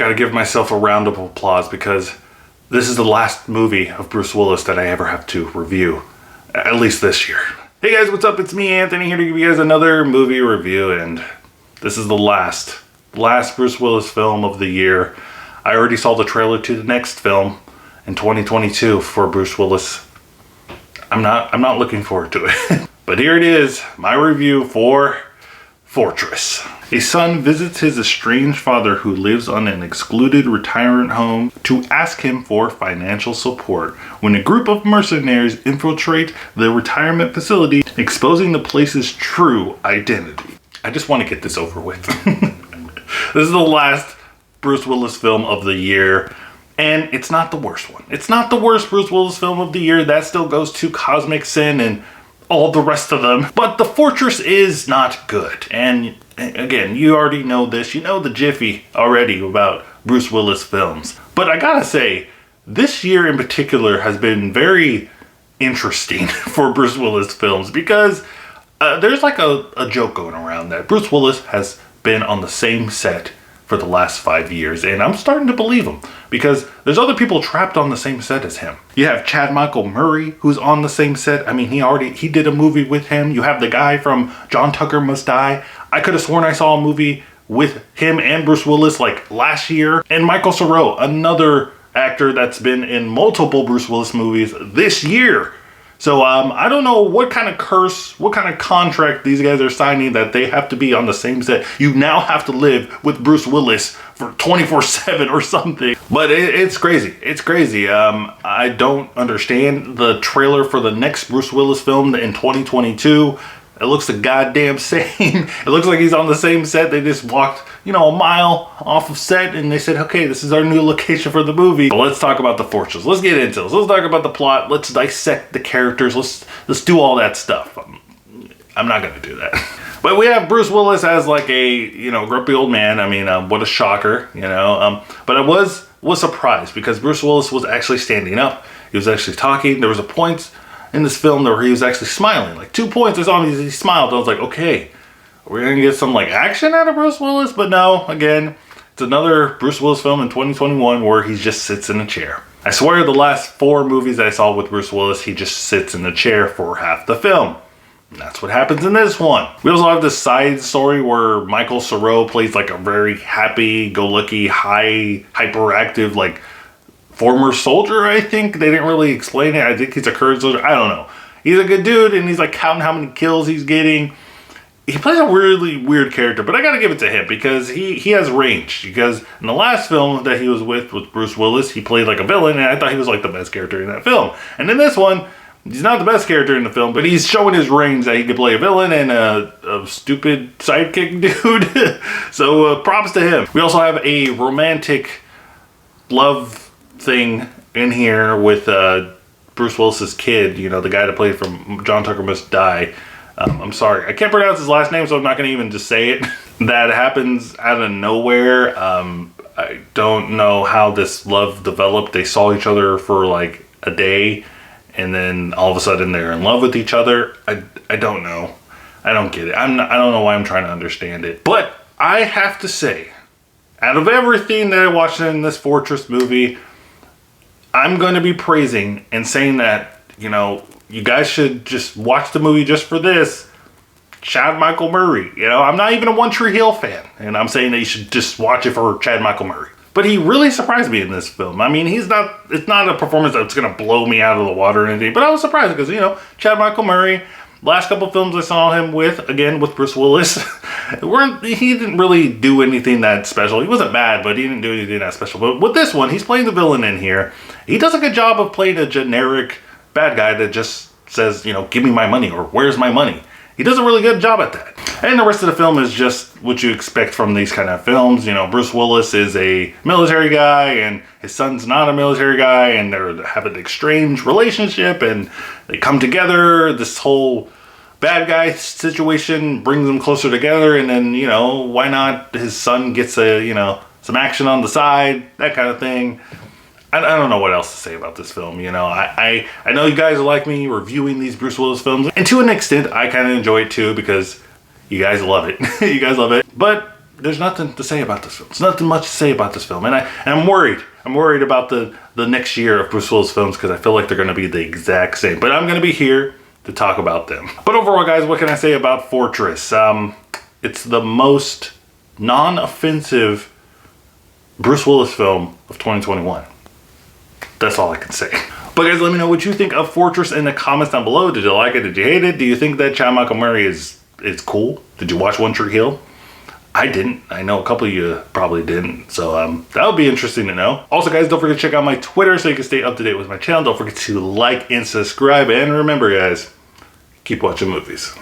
gotta give myself a round of applause because this is the last movie of Bruce Willis that I ever have to review, at least this year. Hey guys, what's up? It's me, Anthony, here to give you guys another movie review, and this is the last Bruce Willis film of the year. I already saw the trailer to the next film in 2022 for Bruce Willis. I'm not looking forward to it. But here it is, my review for Fortress. A son visits his estranged father who lives on an excluded retirement home to ask him for financial support when a group of mercenaries infiltrate the retirement facility, exposing the place's true identity. I just want to get this over with. This is the last Bruce Willis film of the year, and it's not the worst one. It's not the worst Bruce Willis film of the year. That still goes to Cosmic Sin and all the rest of them. But The Fortress is not good. And again, you already know this. You know the jiffy already about Bruce Willis films. But I gotta say, this year in particular has been very interesting for Bruce Willis films because there's like a joke going around that Bruce Willis has been on the same set for the last 5 years, and I'm starting to believe him because there's other people trapped on the same set as him. You have Chad Michael Murray, who's on the same set. I mean, he did a movie with him. You have the guy from John Tucker Must Die. I could have sworn I saw a movie with him and Bruce Willis like last year. And Michael Cera, another actor that's been in multiple Bruce Willis movies this year. So I don't know what kind of curse, what kind of contract these guys are signing that they have to be on the same set. You now have to live with Bruce Willis for 24/7 or something. But it's crazy. It's crazy. I don't understand the trailer for the next Bruce Willis film in 2022. It looks the goddamn same. It looks like he's on the same set. They just walked, a mile off of set and they said, okay, this is our new location for the movie. But let's talk about The Fortress. Let's get into this. Let's talk about the plot. Let's dissect the characters. Let's do all that stuff. I'm not going to do that. But we have Bruce Willis as like a, grumpy old man. I mean, what a shocker, But I was surprised because Bruce Willis was actually standing up. He was actually talking. There was a point in this film where he was actually smiling. Like 2 points I saw him, he smiled. I was like, okay, we're gonna get some like action out of Bruce Willis. But no, again, it's another Bruce Willis film in 2021 where he just sits in a chair. I swear the last 4 movies I saw with Bruce Willis, he just sits in a chair for half the film. And that's what happens in this one. We also have this side story where Michael Cera plays like a very happy-go-lucky, hyperactive, like former soldier, I think. They didn't really explain it. I think he's a current soldier. I don't know. He's a good dude, and he's like counting how many kills he's getting. He plays a really weird character, but I gotta give it to him because he has range. Because in the last film that he was with Bruce Willis, he played like a villain, and I thought he was like the best character in that film. And in this one, he's not the best character in the film, but he's showing his range that he could play a villain and a stupid sidekick dude. So props to him. We also have a romantic love thing in here with Bruce Willis's kid, the guy that played from John Tucker Must Die. I'm sorry, I can't pronounce his last name, so I'm not going to even just say it. That happens out of nowhere. I don't know how this love developed. They saw each other for like a day, and then all of a sudden they're in love with each other. I don't know. I don't get it. I don't know why I'm trying to understand it. But I have to say, out of everything that I watched in this Fortress movie, I'm going to be praising and saying that, you guys should just watch the movie just for this. Chad Michael Murray. I'm not even a One Tree Hill fan, and I'm saying that you should just watch it for Chad Michael Murray. But he really surprised me in this film. I mean, it's not a performance that's going to blow me out of the water or anything, but I was surprised because, Chad Michael Murray, last couple films I saw him with Bruce Willis, he didn't really do anything that special. He wasn't bad, but he didn't do anything that special. But with this one, he's playing the villain in here. He does a good job of playing a generic bad guy that just says, give me my money or where's my money. He does a really good job at that. And the rest of the film is just what you expect from these kind of films. Bruce Willis is a military guy and his son's not a military guy, and they have an strange relationship and they come together. This whole bad guy situation brings them closer together, and then, why not his son gets some action on the side, that kind of thing. I don't know what else to say about this film. I know you guys are like me reviewing these Bruce Willis films, and to an extent I kind of enjoy it too because you guys love it. You guys love it. But there's nothing to say about this film. There's nothing much to say about this film. And I'm worried. I'm worried about the next year of Bruce Willis films because I feel like they're going to be the exact same. But I'm going to be here to talk about them. But overall, guys, what can I say about Fortress? It's the most non-offensive Bruce Willis film of 2021. That's all I can say. But guys, let me know what you think of Fortress in the comments down below. Did you like it? Did you hate it? Do you think that Chad Michael Murray is cool? Did you watch One Tree Hill? I didn't. I know a couple of you probably didn't. So that would be interesting to know. Also, guys, don't forget to check out my Twitter so you can stay up to date with my channel. Don't forget to like and subscribe. And remember, guys, keep watching movies.